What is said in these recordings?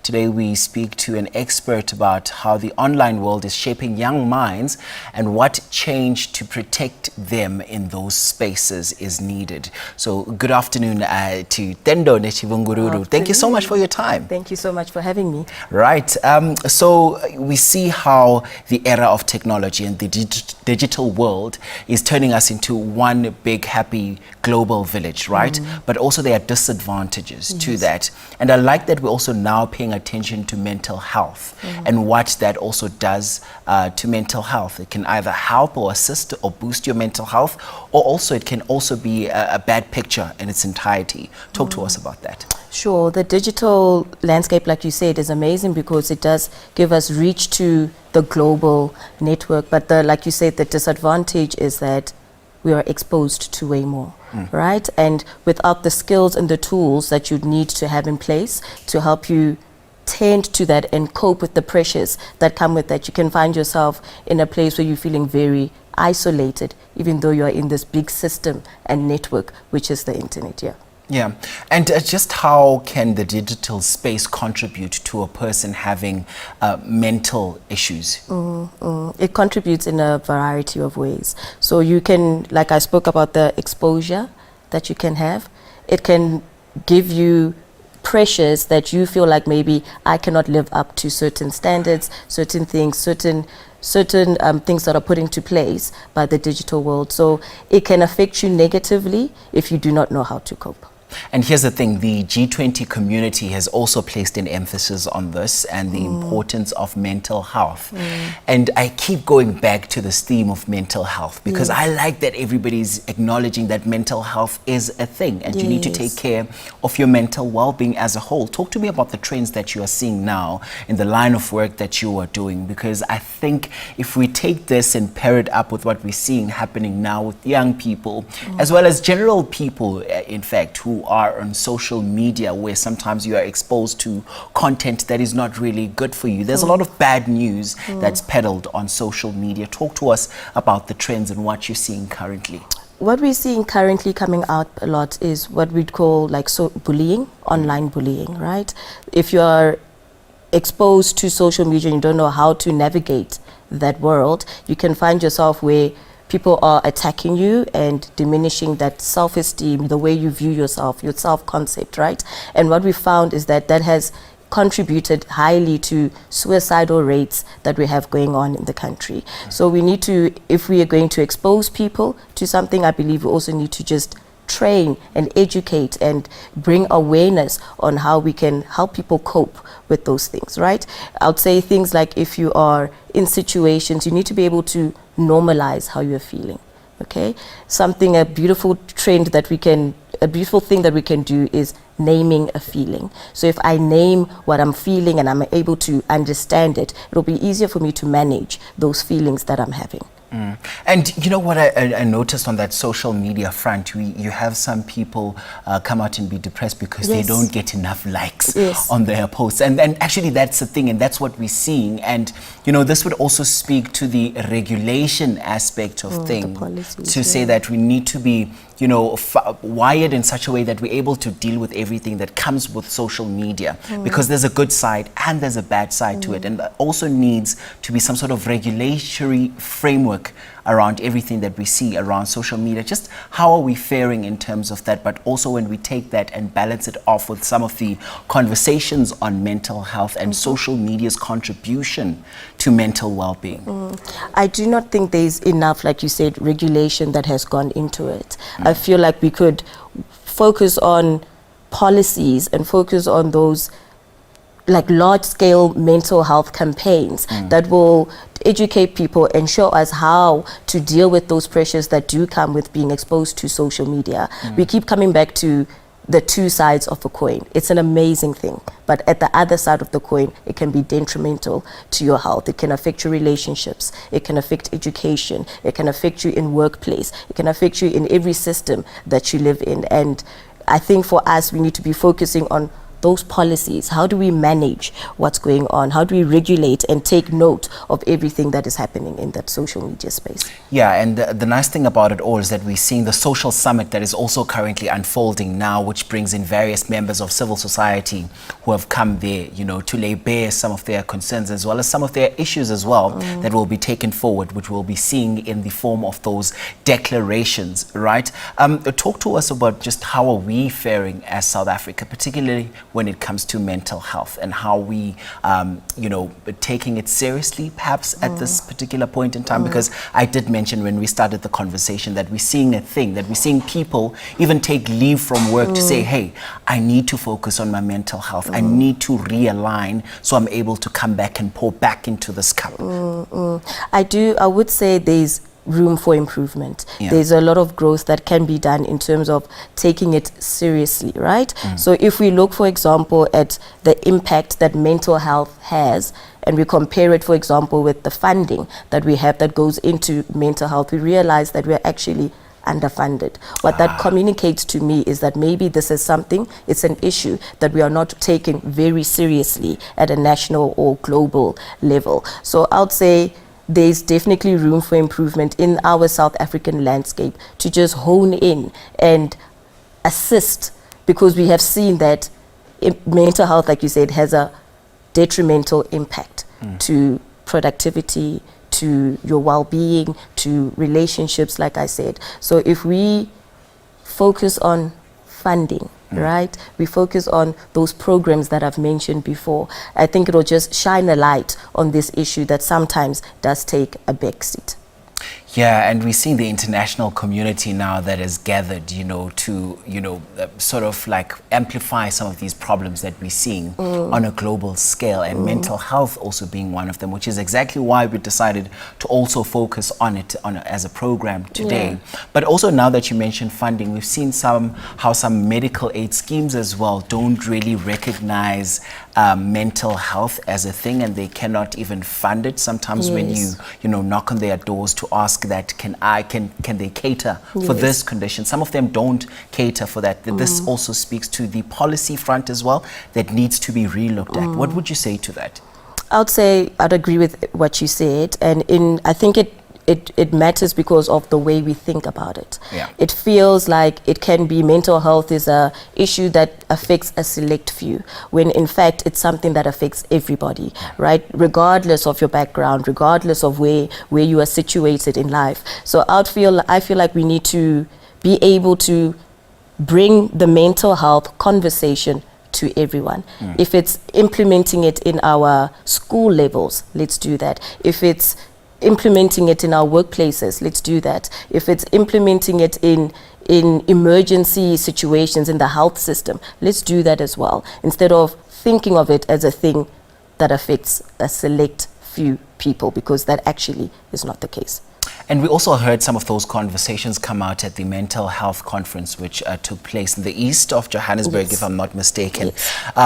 Today we speak to an expert about how the online world is shaping young minds and what change to protect them in those spaces is needed. So good afternoon to Thendo, Netshivhungululu. Thank you so much for your time. Thank you so much for having me. Right. So we see how the era of technology and the digital world is turning us into one big happy global village, right? But also there are disadvantages to that. And I like that we're also now paying attention to mental health and what that also does to mental health. It can either help or assist or boost your mental health, or also it can also be a bad picture in its entirety. Talk to us about that. Sure. The digital landscape, like you said, is amazing because it does give us reach to the global network. But like you said, the disadvantage is that we are exposed to way more, right? And without the skills and the tools that you need to have in place to help you tend to that and cope with the pressures that come with that, you can find yourself in a place where you're feeling very isolated, even though you are in this big system and network, which is the internet. Yeah, and just how can the digital space contribute to a person having mental issues? It contributes in a variety of ways. So you can, like I spoke about the exposure that you can have, it can give you pressures that you feel like maybe I cannot live up to certain standards, certain things, certain things that are put into place by the digital world. So it can affect you negatively if you do not know how to cope. And here's the thing, the G20 community has also placed an emphasis on this and the importance of mental health. And I keep going back to this theme of mental health because I like that everybody's acknowledging that mental health is a thing and you need to take care of your mental well-being as a whole. Talk to me about the trends that you are seeing now in the line of work that you are doing, because I think if we take this and pair it up with what we're seeing happening now with young people, as well as general people, in fact, who are on social media, where sometimes you are exposed to content that is not really good for you. There's a lot of bad news that's peddled on social media. Talk to us about the trends and what you're seeing currently. What we're seeing currently coming out a lot is what we'd call like bullying, online bullying, right? If you're exposed to social media and you don't know how to navigate that world, you can find yourself where people are attacking you and diminishing that self-esteem, the way you view yourself, your self-concept, right? And what we found is that that has contributed highly to suicidal rates that we have going on in the country. So we need to, if we are going to expose people to something, I believe we also need to just train and educate and bring awareness on how we can help people cope with those things, right? I would say things like if you are in situations, you need to be able to normalize how you're feeling, okay? A beautiful thing that we can do is naming a feeling. So if I name what I'm feeling and I'm able to understand it, it'll be easier for me to manage those feelings that I'm having. And you know what I noticed on that social media front, you have some people come out and be depressed because they don't get enough likes on their posts. And actually that's the thing, and that's what we're seeing. And you know, this would also speak to the regulation aspect of things, to say that we need to be, you know, wired in such a way that we're able to deal with everything that comes with social media, because there's a good side and there's a bad side to it, and there also needs to be some sort of regulatory framework around everything that we see around social media. Just how are we faring in terms of that, but also when we take that and balance it off with some of the conversations on mental health and social media's contribution to mental well-being? I do not think there's enough, like you said, regulation that has gone into it. I feel like we could focus on policies and focus on those like large-scale mental health campaigns that will educate people and show us how to deal with those pressures that do come with being exposed to social media. We keep coming back to the two sides of a coin. It's an amazing thing, but at the other side of the coin, it can be detrimental to your health. It can affect your relationships. It can affect education. It can affect you in workplace. It can affect you in every system that you live in. And I think for us, we need to be focusing on those policies? How do we manage what's going on? How do we regulate and take note of everything that is happening in that social media space? Yeah, and the nice thing about it all is that we're seeing the social summit that is also currently unfolding now, which brings in various members of civil society who have come there, you know, to lay bare some of their concerns as well as some of their issues as well that will be taken forward, which we'll be seeing in the form of those declarations, right? Talk to us about just how are we faring as South Africa, particularly when it comes to mental health, and how we, you know, taking it seriously perhaps at this particular point in time, because I did mention when we started the conversation that we're seeing a thing, that we're seeing people even take leave from work to say, hey, I need to focus on my mental health. I need to realign so I'm able to come back and pour back into this cup. I would say there's room for improvement. Yeah. There's a lot of growth that can be done in terms of taking it seriously, right? So if we look, for example, at the impact that mental health has, and we compare it, for example, with the funding that we have that goes into mental health, we realize that we're actually underfunded. What that communicates to me is that maybe this is something, it's an issue that we are not taking very seriously at a national or global level. So I would say there's definitely room for improvement in our South African landscape to just hone in and assist, because we have seen that mental health, like you said, has a detrimental impact to productivity, to your well-being, to relationships, like I said. So if we focus on funding, right, we focus on those programs that I've mentioned before, I think it'll just shine a light on this issue that sometimes does take a backseat. Yeah, and we're seeing the international community now that is gathered, you know, to, you know, sort of like amplify some of these problems that we're seeing on a global scale, and mental health also being one of them, which is exactly why we decided to also focus on it as a program today. But also, now that you mentioned funding, we've seen how some medical aid schemes as well don't really recognize mental health as a thing, and they cannot even fund it. Sometimes when you know, knock on their doors to ask that can they cater for this condition, some of them don't cater for that. This also speaks to the policy front as well that needs to be relooked at. What would you say to that? I'd agree with what you said, and I think it matters because of the way we think about it. It feels like it can be mental health is a issue that affects a select few, when in fact it's something that affects everybody, right? Regardless of your background, regardless of where you are situated in life. So I feel like we need to be able to bring the mental health conversation to everyone. If it's implementing it in our school levels, let's do that. If it's implementing it in our workplaces, let's do that. If it's implementing it in emergency situations in the health system, let's do that as well, instead of thinking of it as a thing that affects a select few people, because that actually is not the case. And we also heard some of those conversations come out at the mental health conference, which took place in the east of Johannesburg, if I'm not mistaken.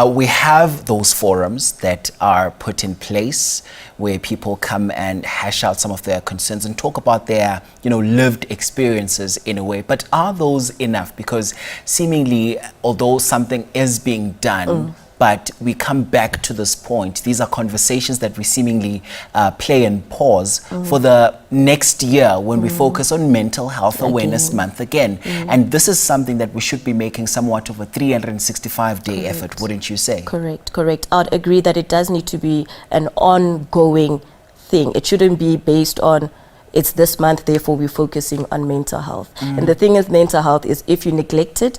We have those forums that are put in place where people come and hash out some of their concerns and talk about their, you know, lived experiences in a way. But are those enough? Because seemingly, although something is being done, but we come back to this point. These are conversations that we seemingly play and pause for the next year when we focus on Mental Health Awareness Month again. And this is something that we should be making somewhat of a 365-day effort, wouldn't you say? Correct. I'd agree that it does need to be an ongoing thing. It shouldn't be based on it's this month, therefore we're focusing on mental health. And the thing with mental health is if you neglect it,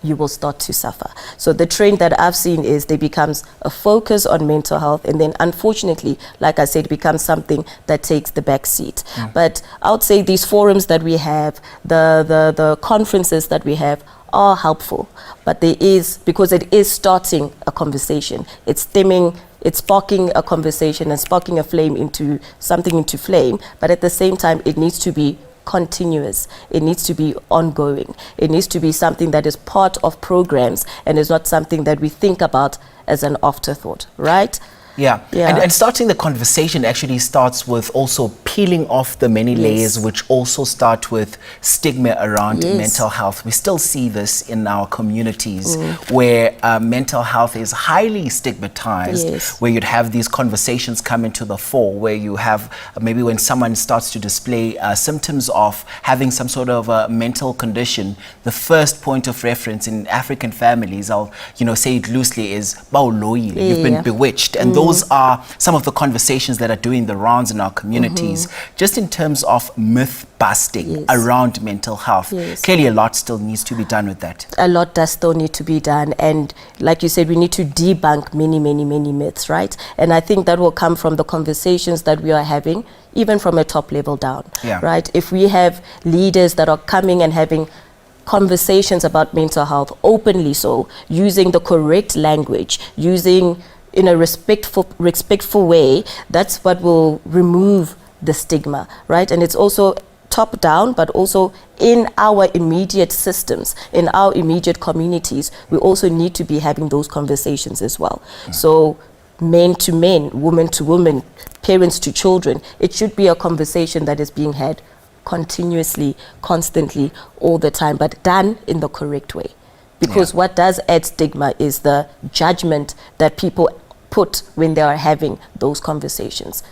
you will start to suffer. So the trend that I've seen is there becomes a focus on mental health, and then unfortunately, like I said, it becomes something that takes the back seat. But I would say these forums that we have, the conferences that we have are helpful, but there is, because it is starting a conversation, it's sparking a conversation and sparking a flame into flame, but at the same time it needs to be continuous. It needs to be ongoing. It needs to be something that is part of programs and is not something that we think about as an afterthought, right? Yeah. And starting the conversation actually starts with also peeling off the many layers which also start with stigma around mental health. We still see this in our communities where mental health is highly stigmatized, where you'd have these conversations come into the fore, where you have maybe when someone starts to display symptoms of having some sort of a mental condition, the first point of reference in African families, I'll say it loosely, is "Bawuloyile," you've been bewitched. And those are some of the conversations that are doing the rounds in our communities, just in terms of myth busting around mental health. Clearly a lot still needs to be done with that. A lot does still need to be done, and like you said, we need to debunk many myths, right? And I think that will come from the conversations that we are having, even from a top level down, right? If we have leaders that are coming and having conversations about mental health openly, so using the correct language, using in a respectful way, that's what will remove the stigma, right? And it's also top down, but also in our immediate systems, in our immediate communities, we also need to be having those conversations as well. So men to men, women to women, parents to children, it should be a conversation that is being had continuously, constantly, all the time, but done in the correct way. Because what does add stigma is the judgment that people put when they are having those conversations.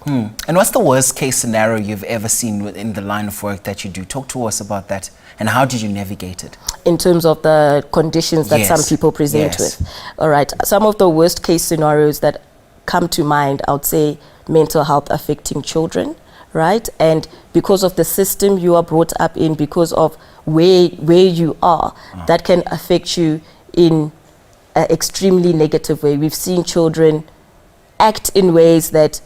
And what's the worst case scenario you've ever seen within the line of work that you do? Talk to us about that. And how did you navigate it? In terms of the conditions that some people present with. All right. Some of the worst case scenarios that come to mind, I would say mental health affecting children, right? And because of the system you are brought up in, because of where you are, that can affect you in an extremely negative way. We've seen children act in ways that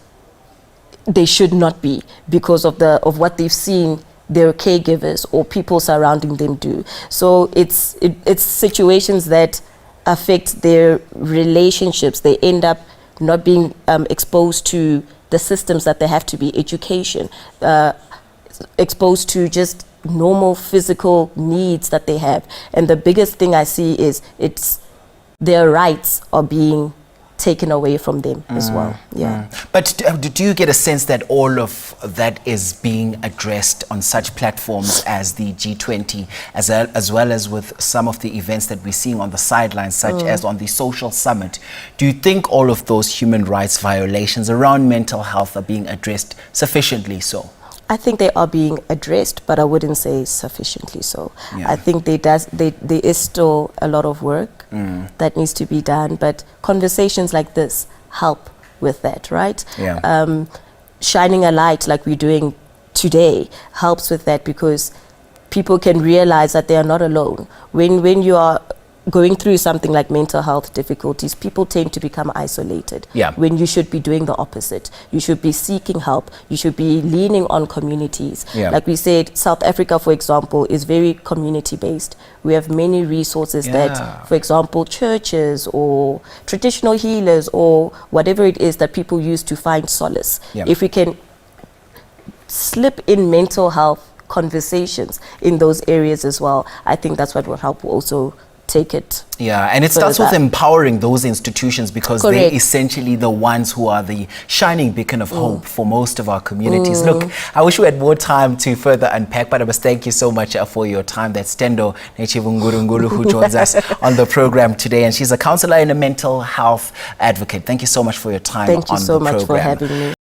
they should not be because of what they've seen their caregivers or people surrounding them do. So it's situations that affect their relationships. They end up not being exposed to the systems that they have to be, education, exposed to just normal physical needs that they have. And the biggest thing I see is their rights are being taken away from them as well. But do you get a sense that all of that is being addressed on such platforms as the G20, as well as with some of the events that we're seeing on the sidelines, such as on the social summit? Do you think all of those human rights violations around mental health are being addressed sufficiently so? I think they are being addressed, but I wouldn't say sufficiently so. I think there is still a lot of work that needs to be done, but conversations like this help with that, right? Shining a light like we're doing today helps with that, because people can realize that they are not alone. When you are going through something like mental health difficulties, people tend to become isolated when you should be doing the opposite. You should be seeking help. You should be leaning on communities. Like we said, South Africa, for example, is very community-based. We have many resources that, for example, churches or traditional healers or whatever it is that people use to find solace. If we can slip in mental health conversations in those areas as well, I think that's what will help also take it. And it starts with empowering those institutions, because they're essentially the ones who are the shining beacon of hope for most of our communities. Look, I wish we had more time to further unpack, but I must thank you so much for your time. That's Thendo Netshivhungululu, who joins us on the program today, and she's a counselor and a mental health advocate. Thank you so much for your time on the program. Thank you so much for having me.